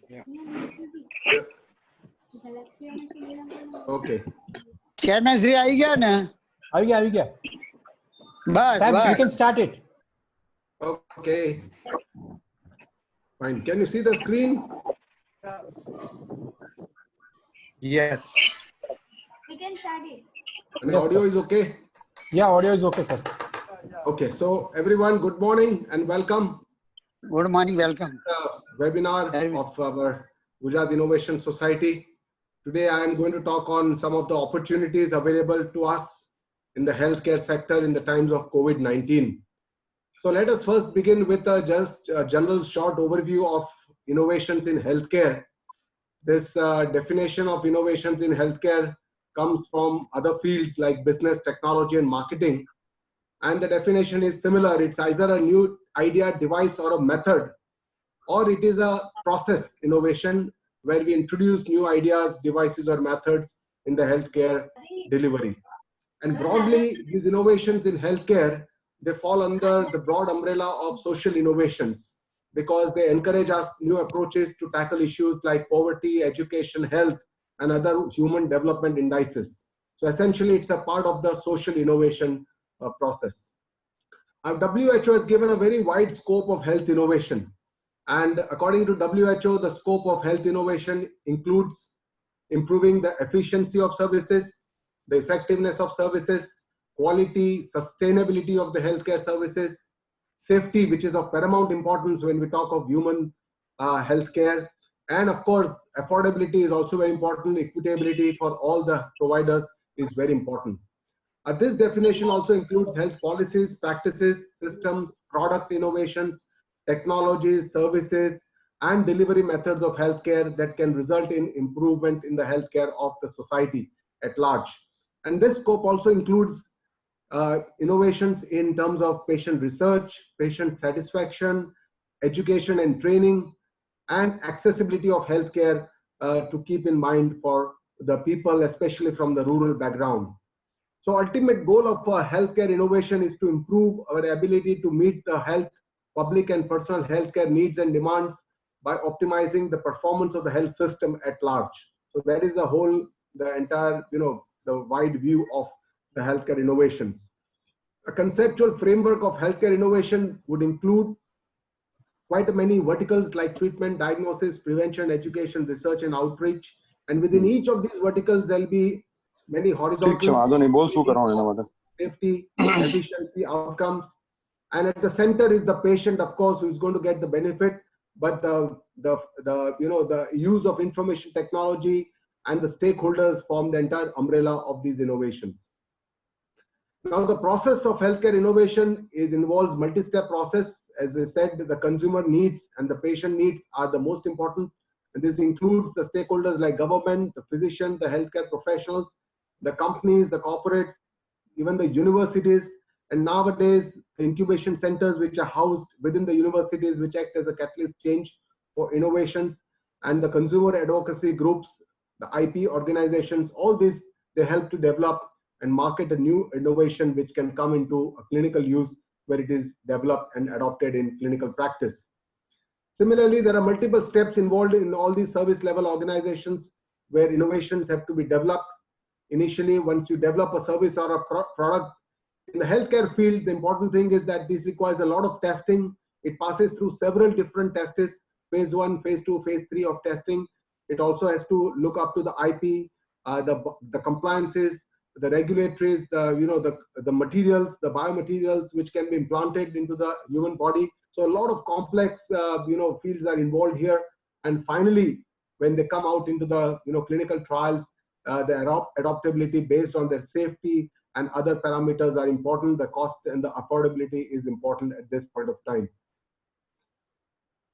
Yeah. Okay. Chairman Shri आई गया ना? आ गया. बस Sam, बस. you can start it. Okay. Fine. Can you see the screen? Yes. We can start it. And Yes, audio sir. is okay? Yeah, audio is okay, sir. Okay. So everyone, good morning and welcome Good morning, welcome. to the webinar of our Gujarat Innovation Society. Today, I am going to talk on some of the opportunities available to us in the healthcare sector in the times of COVID-19. So let us first begin with just a general short overview of innovations in healthcare. This definition of innovations in healthcare comes from other fields like business, technology, and marketing. And the definition is similar. It's either a new idea, device, or a method, or it is a process innovation where we introduce new ideas, devices, or methods in the healthcare delivery. And broadly, these innovations in healthcare, they fall under the broad umbrella of social innovations because they encourage us new approaches to tackle issues like poverty, education, health, and other human development indices. So essentially, it's a part of the social innovation process. WHO has given a very wide scope of health innovation. And according to WHO, the scope of health innovation includes improving the efficiency of services, the effectiveness of services, quality, sustainability of the healthcare services, safety, which is of paramount importance when we talk of human healthcare, and of course, affordability is also very important. Equitability for all the providers is very important. This definition also includes health policies, practices, systems, product innovations, technologies, services, and delivery methods of healthcare that can result in improvement in the healthcare of the society at large. And this scope also includes innovations in terms of patient research, patient satisfaction, education and training, and accessibility of healthcare to keep in mind for the people, especially from the rural background. So ultimate goal of healthcare innovation is to improve our ability to meet the health, public and personal healthcare needs and demands by optimizing the performance of the health system at large. So that is the entire, the wide view of the healthcare innovations. A conceptual framework of healthcare innovation would include quite many verticals like treatment, diagnosis, prevention, education, research, and outreach. And within each of these verticals, there'll be many horizontal safety, efficiency, outcomes. And at the center is the patient, of course, who is going to get the benefit. But the use of information technology and the stakeholders form the entire umbrella of these innovations. Now, the process of healthcare innovation involves multi-step process. As I said, the consumer needs and the patient needs are the most important. And this includes the stakeholders like government, the physician, the healthcare professionals, the companies, the corporates, even the universities, and nowadays the incubation centers which are housed within the universities, which act as a catalyst change for innovations, and the consumer advocacy groups, the IP organizations, all these, they help to develop and market a new innovation which can come into a clinical use where it is developed and adopted in clinical practice. Similarly, there are multiple steps involved in all these service level organizations where innovations have to be developed. Initially, once you develop a service or a product, in the healthcare field, the important thing is that this requires a lot of testing. It passes through several different tests, phase 1, phase 2, phase 3 of testing. It also has to look up to the IP, the compliances, the regulatories, the materials, the biomaterials which can be implanted into the human body. So a lot of complex fields are involved here. And finally, when they come out into the clinical trials, the adaptability based on their safety and other parameters are important. The cost and the affordability is important at this point of time.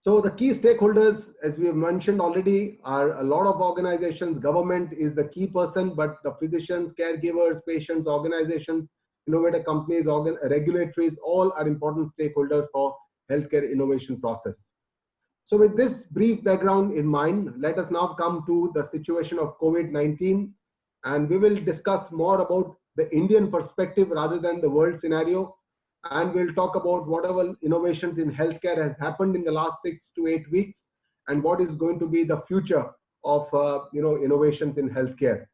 So the key stakeholders, as we have mentioned already, are a lot of organizations. Government is the key person, but the physicians, caregivers, patients, organizations, innovator companies, regulatories, all are important stakeholders for healthcare innovation process. So with this brief background in mind, let us now come to the situation of COVID-19, and we will discuss more about the Indian perspective rather than the world scenario. And we'll talk about whatever innovations in healthcare has happened in the last 6 to 8 weeks and what is going to be the future of innovations in healthcare.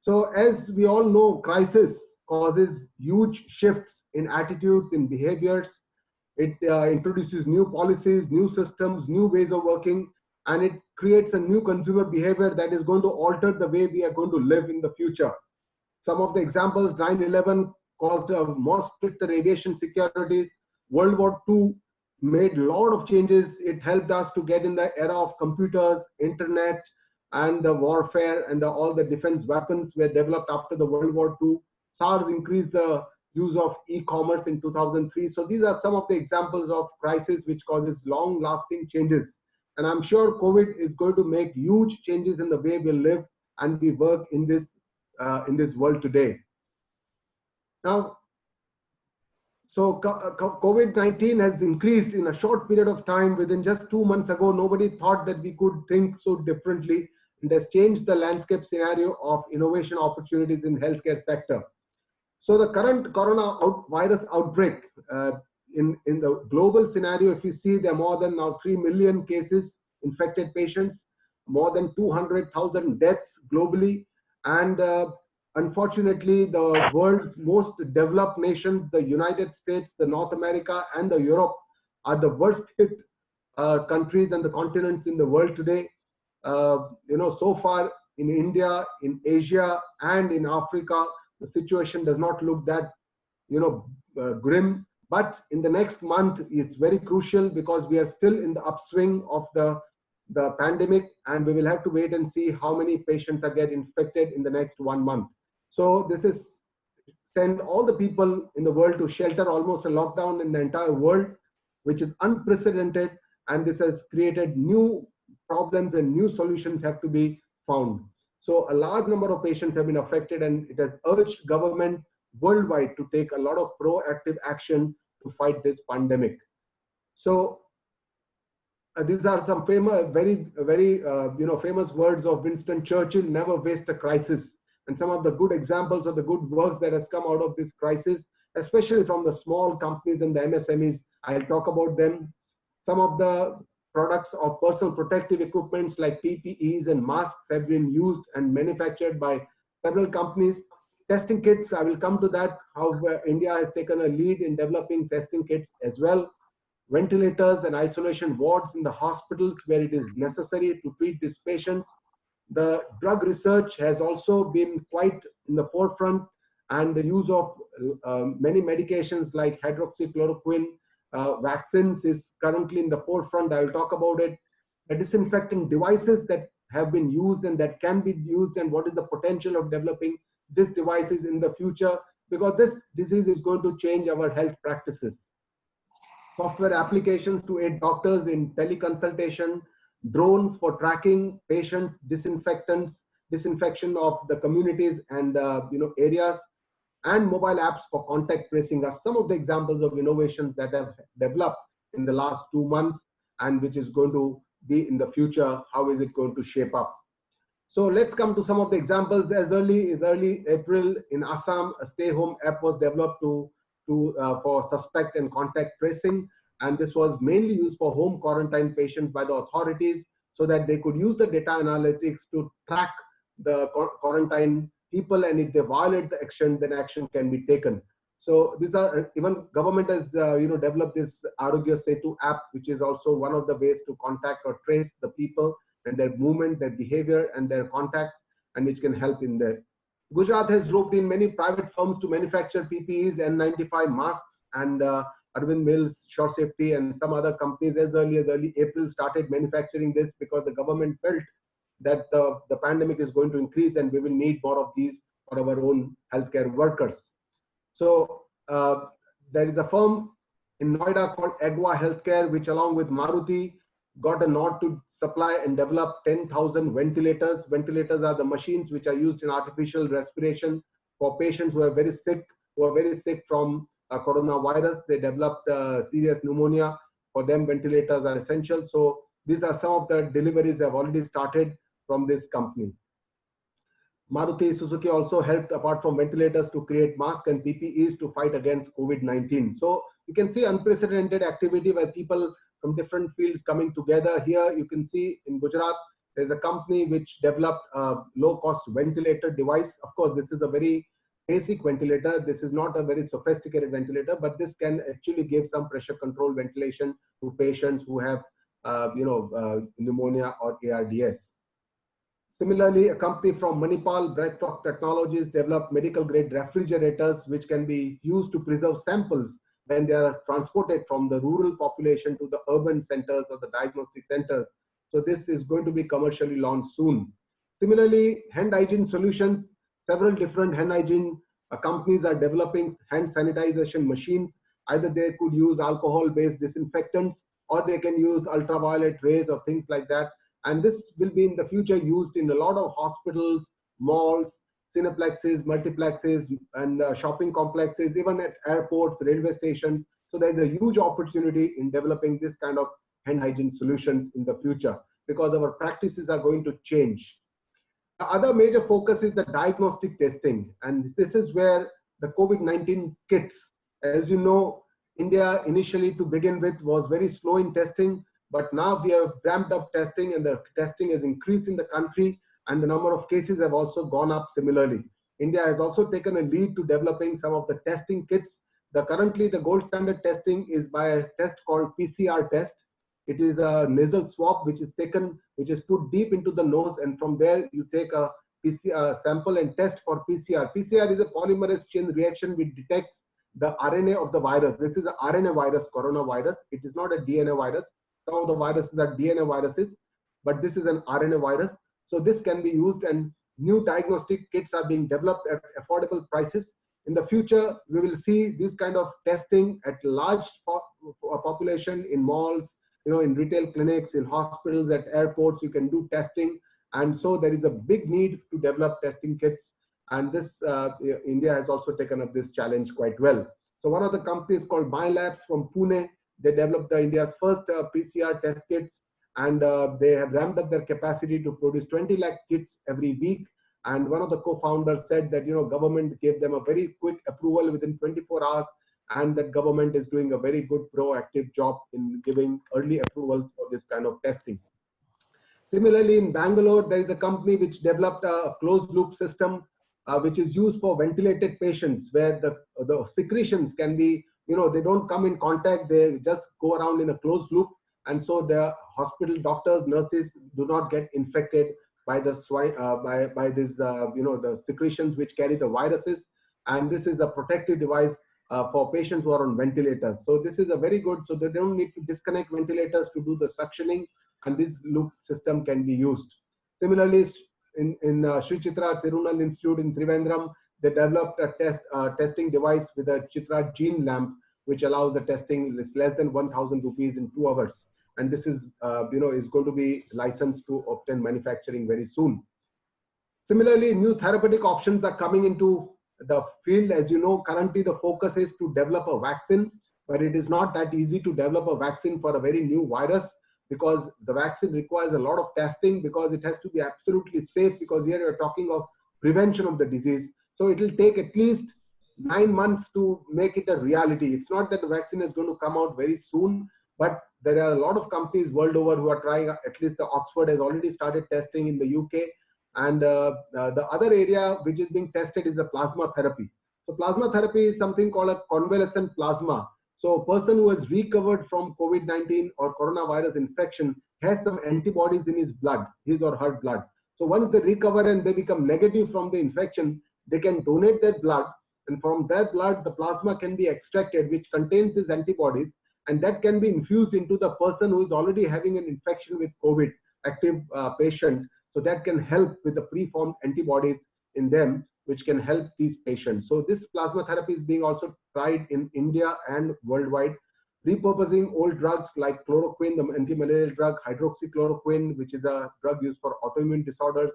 So as we all know, crisis causes huge shifts in attitudes, in behaviors. It introduces new policies, new systems, new ways of working, and it creates a new consumer behavior that is going to alter the way we are going to live in the future. Some of the examples: 9/11 caused more stricter aviation securities. World War II made a lot of changes. It helped us to get in the era of computers, internet, and the warfare, and all the defense weapons were developed after the World War II. SARS increased the use of e-commerce in 2003. So these are some of the examples of crisis which causes long-lasting changes. And I'm sure COVID is going to make huge changes in the way we live and we work in this world today. Now, so COVID-19 has increased in a short period of time. Within just 2 months ago, nobody thought that we could think so differently. It has changed the landscape scenario of innovation opportunities in healthcare sector. So the current coronavirus outbreak, in the global scenario, if you see, there are more than now 3 million cases, infected patients, more than 200,000 deaths globally, and unfortunately, the world's most developed nations, the United States, the North America, and the Europe, are the worst hit countries and the continents in the world today. So far in India, in Asia, and in Africa, the situation does not look that, grim. But in the next month, it's very crucial because we are still in the upswing of the pandemic, and we will have to wait and see how many patients are get infected in the next 1 month. So this is send all the people in the world to shelter, almost a lockdown in the entire world, which is unprecedented, and this has created new problems and new solutions have to be found. So a large number of patients have been affected, and it has urged government worldwide to take a lot of proactive action to fight this pandemic. So these are some famous, very famous words of Winston Churchill: "Never waste a crisis." And some of the good examples of the good works that has come out of this crisis, especially from the small companies and the MSMEs, I'll talk about them. Some of the products of personal protective equipments like PPEs and masks have been used and manufactured by several companies. Testing kits, I will come to that, how India has taken a lead in developing testing kits as well. Ventilators and isolation wards in the hospitals where it is necessary to treat these patients. The drug research has also been quite in the forefront, and the use of many medications like hydroxychloroquine, vaccines is currently in the forefront. I will talk about it. The disinfectant devices that have been used and that can be used, and what is the potential of developing these devices in the future, because this disease is going to change our health practices. Software applications to aid doctors in teleconsultation, drones for tracking patients, disinfectants, disinfection of the communities and areas, and mobile apps for contact tracing are some of the examples of innovations that have developed in the last 2 months, and which is going to be in the future. How is it going to shape up? So let's come to some of the examples. As early April in Assam, a stay-home app was developed for suspect and contact tracing, and this was mainly used for home quarantine patients by the authorities, so that they could use the data analytics to track the quarantine people, and if they violate the action, then action can be taken. So these are, even government has developed this Arogya Setu app, which is also one of the ways to contact or trace the people and their movement, their behavior, and their contacts, and which can help in there. Gujarat has roped in many private firms to manufacture PPEs, N95 masks, and Arvind Mills, Shore Safety, and some other companies as early as April started manufacturing this, because the government felt that the pandemic is going to increase and we will need more of these for our own healthcare workers. So there is a firm in Noida called Agwa Healthcare, which along with Maruti got a nod to supply and develop 10,000 ventilators. Ventilators are the machines which are used in artificial respiration for patients who are very sick from coronavirus. They developed serious pneumonia. For them, ventilators are essential. So these are some of the deliveries that have already started from this company. Maruti Suzuki also helped, apart from ventilators, to create masks and PPEs to fight against COVID-19. So you can see unprecedented activity where people from different fields coming together. Here you can see in Gujarat, there's a company which developed a low-cost ventilator device. Of course, this is a very basic ventilator. This is not a very sophisticated ventilator, but this can actually give some pressure control ventilation to patients who have, pneumonia or ARDS. Similarly, a company from Manipal, Breadtalk Technologies, developed medical grade refrigerators which can be used to preserve samples when they are transported from the rural population to the urban centers or the diagnostic centers. So this is going to be commercially launched soon. Similarly, hand hygiene solutions, several different hand hygiene companies are developing hand sanitization machines. Either they could use alcohol-based disinfectants or they can use ultraviolet rays or things like that. And this will be in the future used in a lot of hospitals, malls, cineplexes, multiplexes, and shopping complexes, even at airports, railway stations. So there's a huge opportunity in developing this kind of hand hygiene solutions in the future because our practices are going to change. The other major focus is the diagnostic testing. And this is where the COVID-19 kits, as you know, India initially to begin with was very slow in testing. But now we have ramped up testing and the testing has increased in the country and the number of cases have also gone up similarly. India has also taken a lead to developing some of the testing kits. Currently, the gold standard testing is by a test called PCR test. It is a nasal swab which is taken, which is put deep into the nose, and from there you take a PCR sample and test for PCR. PCR is a polymerase chain reaction which detects the RNA of the virus. This is an RNA virus, coronavirus. It is not a DNA virus. Some of the viruses are DNA viruses, but this is an RNA virus. So this can be used, and new diagnostic kits are being developed at affordable prices. In the future, we will see this kind of testing at large population in malls, in retail clinics, in hospitals, at airports. You can do testing, and so there is a big need to develop testing kits. And this India has also taken up this challenge quite well. So one of the companies called BioLabs from Pune, they developed India's first PCR test kits, and they have ramped up their capacity to produce 20 lakh kits every week. And one of the co-founders said that government gave them a very quick approval within 24 hours, and that government is doing a very good proactive job in giving early approvals for this kind of testing. Similarly, in Bangalore, there is a company which developed a closed loop system which is used for ventilated patients, where the secretions can be, they don't come in contact, they just go around in a closed loop. And so the hospital doctors, nurses do not get infected by the the secretions which carry the viruses. And this is a protective device for patients who are on ventilators. So this is a very good, so they don't need to disconnect ventilators to do the suctioning, and this loop system can be used. Similarly, in Sri Chitra Tirunal Institute in Trivandrum, they developed a testing device with a Chitra gene lamp, which allows the testing less than 1,000 rupees in 2 hours. And this is, is going to be licensed to obtain manufacturing very soon. Similarly, new therapeutic options are coming into the field. As you know, currently the focus is to develop a vaccine, but it is not that easy to develop a vaccine for a very new virus, because the vaccine requires a lot of testing, because it has to be absolutely safe, because here you're talking of prevention of the disease. So it will take at least 9 months to make it a reality. It's not that the vaccine is going to come out very soon, but there are a lot of companies world over who are trying. At least the Oxford has already started testing in the UK. And the other area which is being tested is the plasma therapy. So plasma therapy is something called a convalescent plasma. So a person who has recovered from COVID-19 or coronavirus infection has some antibodies in his blood, his or her blood. So once they recover and they become negative from the infection, they can donate their blood, and from their blood, the plasma can be extracted, which contains these antibodies, and that can be infused into the person who is already having an infection with COVID, active patient. So that can help with the preformed antibodies in them, which can help these patients. So this plasma therapy is being also tried in India and worldwide, repurposing old drugs like chloroquine, the anti-malarial drug, hydroxychloroquine, which is a drug used for autoimmune disorders,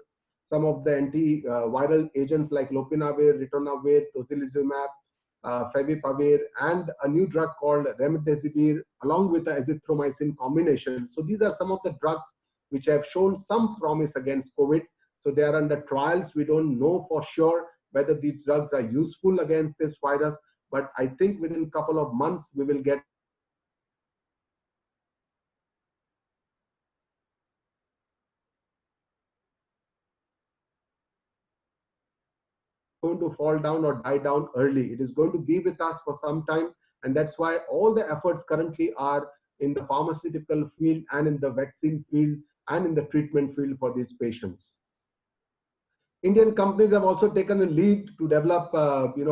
some of the antiviral agents like lopinavir, ritonavir, tocilizumab, favipiravir, and a new drug called remdesivir, along with the azithromycin combination. So these are some of the drugs which have shown some promise against COVID. So they are under trials. We don't know for sure whether these drugs are useful against this virus, but I think within a couple of months we will get going to fall down or die down early. It is going to be with us for some time, and that's why all the efforts currently are in the pharmaceutical field and in the vaccine field and in the treatment field for these patients. Indian companies have also taken a lead to develop,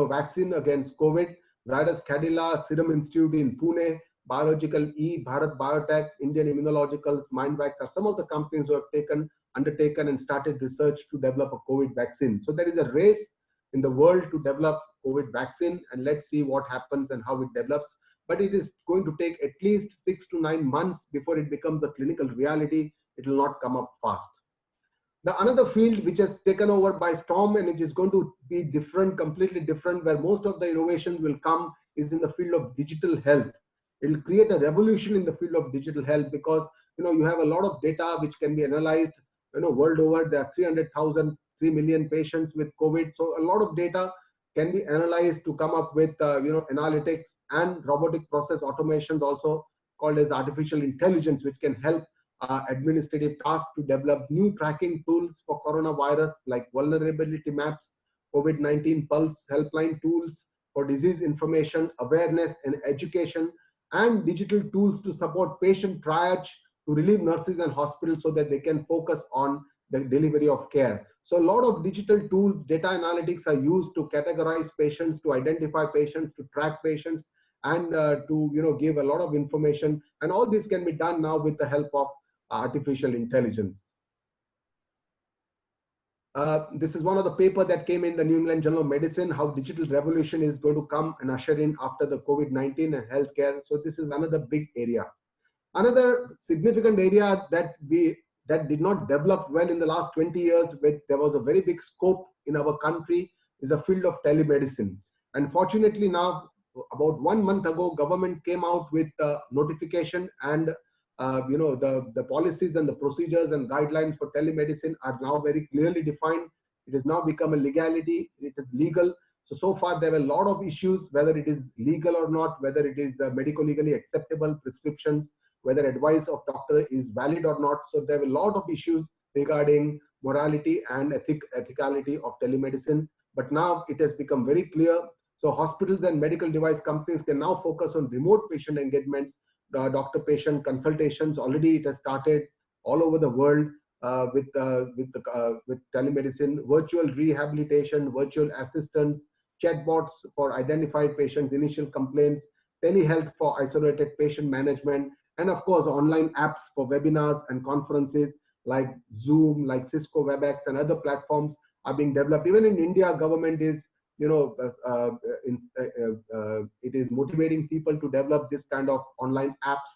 vaccine against COVID. Zydus Cadila, Serum Institute in Pune, Biological E, Bharat Biotech, Indian Immunologicals, Mindvax are some of the companies who have undertaken and started research to develop a COVID vaccine. So there is a race in the world to develop COVID vaccine, and let's see what happens and how it develops. But it is going to take at least 6 to 9 months before it becomes a clinical reality. It will not come up fast. The another field which has taken over by storm, and it is going to be different, completely different, where most of the innovations will come, is in the field of digital health. It will create a revolution in the field of digital health, because you have a lot of data which can be analyzed. World over, there are 300,000, 3 million patients with COVID. So a lot of data can be analyzed to come up with analytics and robotic process automations, also called as artificial intelligence, which can help administrative tasks to develop new tracking tools for coronavirus, like vulnerability maps, COVID-19 pulse helpline tools for disease information, awareness and education, and digital tools to support patient triage, to relieve nurses and hospitals so that they can focus on the delivery of care. So a lot of digital tools, data analytics are used to categorize patients, to identify patients, to track patients, and to give a lot of information. And all this can be done now with the help of artificial intelligence. This is one of the paper that came in the New England Journal of Medicine, how digital revolution is going to come and usher in after the COVID-19 and healthcare. So this is another big area. Another significant area that did not develop well in the last 20 years, but there was a very big scope in our country, is the field of telemedicine. And fortunately now, about 1 month ago, government came out with a notification, and the policies and the procedures and guidelines for telemedicine are now very clearly defined. It has now become a legality. It is legal. So far there were a lot of issues, whether it is legal or not, whether it is medico-legally acceptable prescriptions, whether advice of doctor is valid or not. So there were a lot of issues regarding morality and ethicality of telemedicine. But now it has become very clear. So hospitals and medical device companies can now focus on remote patient engagements, doctor-patient consultations. Already it has started all over the world with telemedicine, virtual rehabilitation, virtual assistance, chatbots for identified patients' initial complaints, telehealth for isolated patient management, and of course online apps for webinars and conferences like Zoom, like Cisco WebEx, and other platforms are being developed. Even in India, government is it is motivating people to develop this kind of online apps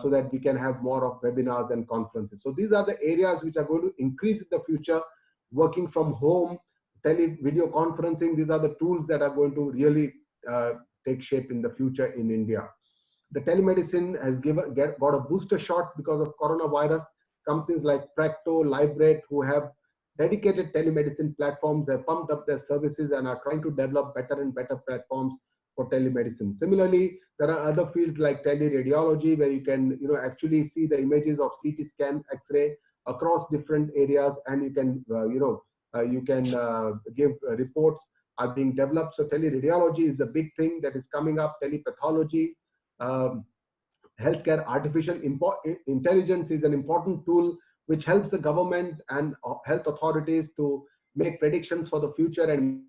so that we can have more of webinars and conferences. So these are the areas which are going to increase in the future. Working from home, video conferencing, these are the tools that are going to really take shape in the future in India. The telemedicine has got a booster shot because of coronavirus. Companies like Practo, Librate, who have dedicated telemedicine platforms, have pumped up their services and are trying to develop better and better platforms for telemedicine. Similarly, there are other fields like teleradiology, where you can actually see the images of CT scan, X-ray across different areas, and you can give reports are being developed. So teleradiology is a big thing that is coming up. Telepathology, healthcare artificial intelligence is an important tool which helps the government and health authorities to make predictions for the future and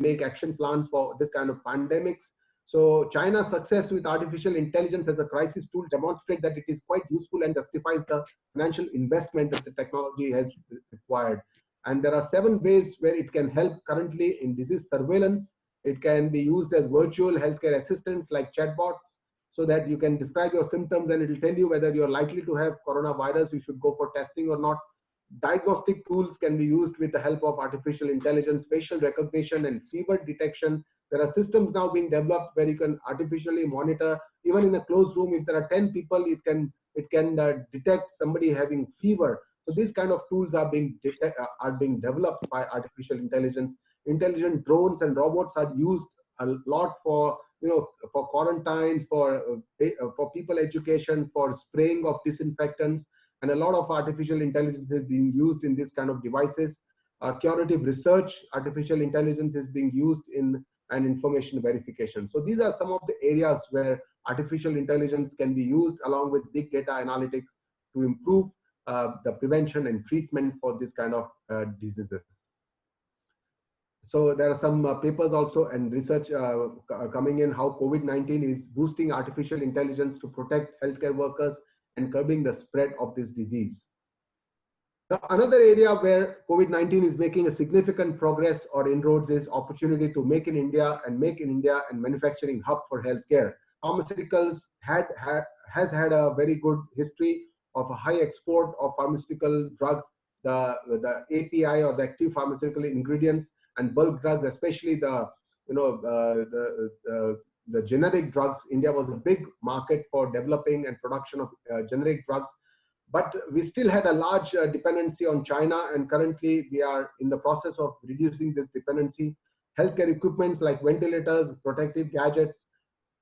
make action plans for this kind of pandemics. So China's success with artificial intelligence as a crisis tool demonstrates that it is quite useful and justifies the financial investment that the technology has required. And there are 7 ways where it can help currently in disease surveillance. It can be used as virtual healthcare assistants like chatbots, so that you can describe your symptoms and it will tell you whether you're likely to have coronavirus, you should go for testing or not. Diagnostic tools can be used with the help of artificial intelligence, facial recognition and fever detection. There are systems now being developed where you can artificially monitor, even in a closed room, if there are 10 people, it can detect somebody having fever. So these kind of tools are being developed by artificial intelligence. Intelligent drones and robots are used a lot for for quarantine, for people education, for spraying of disinfectants, and a lot of artificial intelligence is being used in this kind of devices. curative research, artificial intelligence is being used in and information verification. So these are some of the areas where artificial intelligence can be used along with big data analytics to improve the prevention and treatment for this kind of diseases. So there are some papers also and research coming in how COVID-19 is boosting artificial intelligence to protect healthcare workers and curbing the spread of this disease. Another area where COVID-19 is making a significant progress or inroads is opportunity to make in India and manufacturing hub for healthcare. Pharmaceuticals has had a very good history of a high export of pharmaceutical drugs, the API or the active pharmaceutical ingredients and bulk drugs, especially the generic drugs. India was a big market for developing and production of generic drugs. But we still had a large dependency on China, and currently we are in the process of reducing this dependency. Healthcare equipment like ventilators, protective gadgets,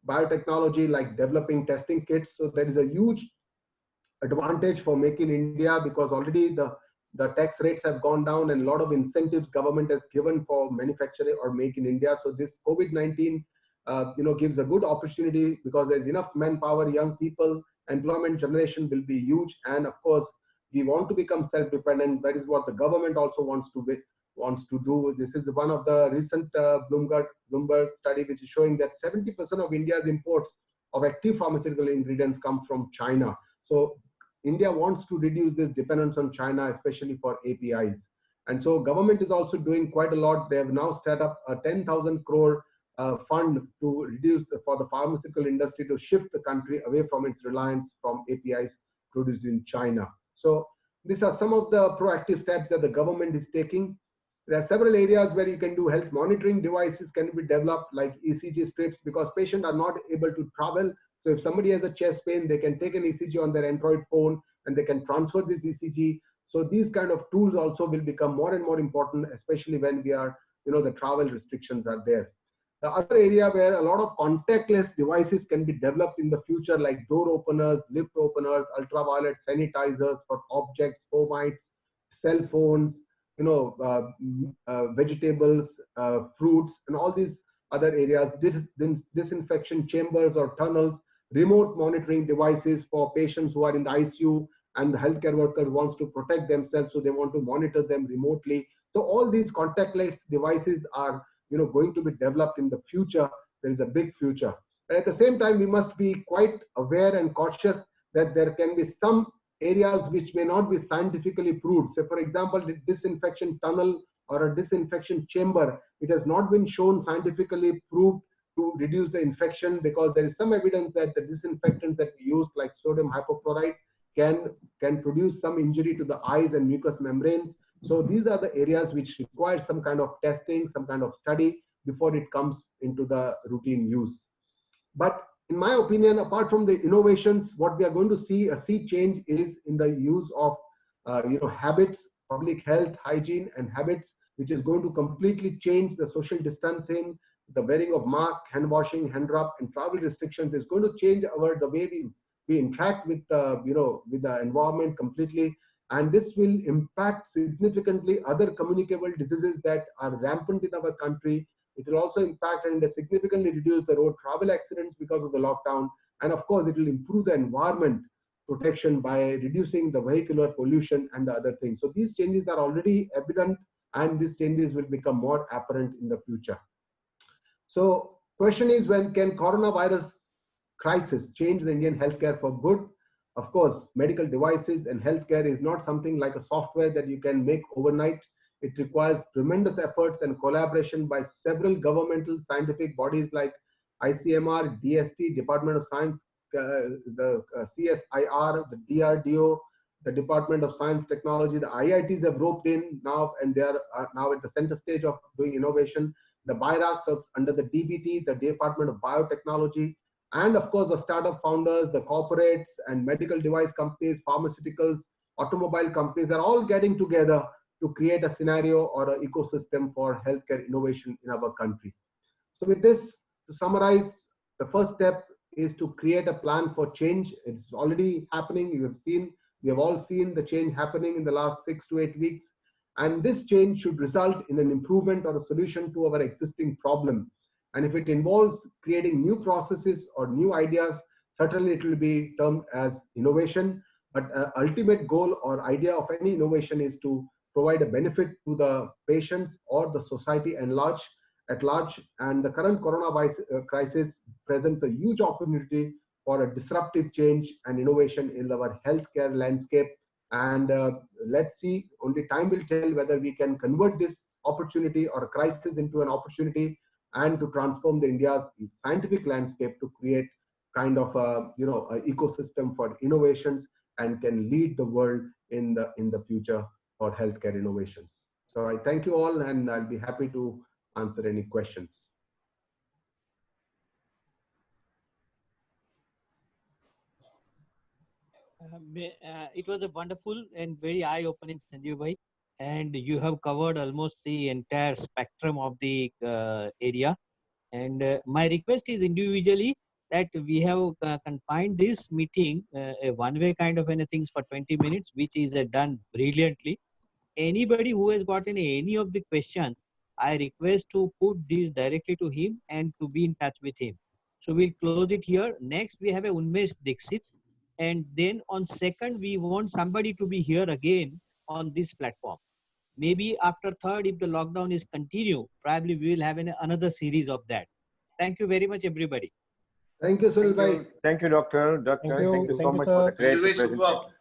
biotechnology like developing testing kits. So there is a huge advantage for Make in India because already the tax rates have gone down and a lot of incentives government has given for manufacturing or Make in India. So this COVID-19 gives a good opportunity because there's enough manpower, young people, employment generation will be huge, and of course we want to become self-dependent. That is what the government also wants to do. This is one of the recent Bloomberg study which is showing that 70% of India's imports of active pharmaceutical ingredients come from China. So India wants to reduce this dependence on China, especially for APIs. And so government is also doing quite a lot. They have now set up a 10,000 crore fund to reduce for the pharmaceutical industry to shift the country away from its reliance from APIs produced in China. So these are some of the proactive steps that the government is taking. There are several areas where you can do health monitoring devices can be developed like ECG strips because patients are not able to travel. So if somebody has a chest pain, they can take an ECG on their Android phone and they can transfer this ECG. So these kind of tools also will become more and more important, especially when we are, the travel restrictions are there. The other area where a lot of contactless devices can be developed in the future, like door openers, lift openers, ultraviolet sanitizers for objects, fomites, cell phones, vegetables, fruits, and all these other areas, disinfection chambers or tunnels, remote monitoring devices for patients who are in the ICU and the healthcare worker wants to protect themselves, so they want to monitor them remotely. So all these contactless devices are going to be developed in the future. There is a big future. But at the same time, we must be quite aware and cautious that there can be some areas which may not be scientifically proved. So for example, the disinfection tunnel or a disinfection chamber, it has not been shown scientifically proved to reduce the infection because there is some evidence that the disinfectants that we use like sodium hypochlorite can produce some injury to the eyes and mucous membranes. So these are the areas which require some kind of testing, some kind of study before it comes into the routine use. But in my opinion, apart from the innovations, what we are going to see a sea change is in the use of habits, public health, hygiene and habits, which is going to completely change the social distancing, the wearing of mask, hand washing, hand rub, and travel restrictions is going to change the way we interact with with the environment completely. And this will impact significantly other communicable diseases that are rampant in our country. It will also impact and significantly reduce the road travel accidents because of the lockdown. And of course, it will improve the environment protection by reducing the vehicular pollution and the other things. So these changes are already evident and these changes will become more apparent in the future. So question is, when can coronavirus crisis change the Indian healthcare for good? Of course, medical devices and healthcare is not something like a software that you can make overnight. It requires tremendous efforts and collaboration by several governmental scientific bodies like ICMR, DST, Department of Science, the CSIR, the DRDO, the Department of Science Technology. The IITs have roped in now and they are now at the center stage of doing innovation. The BIRACs under the DBT, the Department of Biotechnology, and of course the startup founders, the corporates and medical device companies, pharmaceuticals, automobile companies are all getting together to create a scenario or an ecosystem for healthcare innovation in our country. So with this, to summarize, the first step is to create a plan for change. It's already happening. We have all seen the change happening in the last 6 to 8 weeks. And this change should result in an improvement or a solution to our existing problem. And if it involves creating new processes or new ideas, certainly it will be termed as innovation. But ultimate goal or idea of any innovation is to provide a benefit to the patients or the society at large. And the current coronavirus crisis presents a huge opportunity for a disruptive change and innovation in our healthcare landscape. And let's see, only time will tell whether we can convert this opportunity or crisis into an opportunity and to transform the India's scientific landscape to create kind of a ecosystem for innovations and can lead the world in the future for healthcare innovations. So I thank you all, and I'll be happy to answer any questions. It was a wonderful and very eye-opening, Sanjeev bhai, and you have covered almost the entire spectrum of the area. And my request is individually that we have confined this meeting a one-way kind of anything for 20 minutes, which is done brilliantly. Anybody who has gotten any of the questions, I request to put these directly to him and to be in touch with him. So we'll close it here. Next, we have a Unmesh Dixit. And then on second, we want somebody to be here again on this platform. Maybe after third, if the lockdown is continue, probably we will have another series of that. Thank you very much, everybody. Thank you, Sunil bhai. Thank you, Doctor. Thank you. Thank you so Thank you, much sir. for the great Very presentation. superb.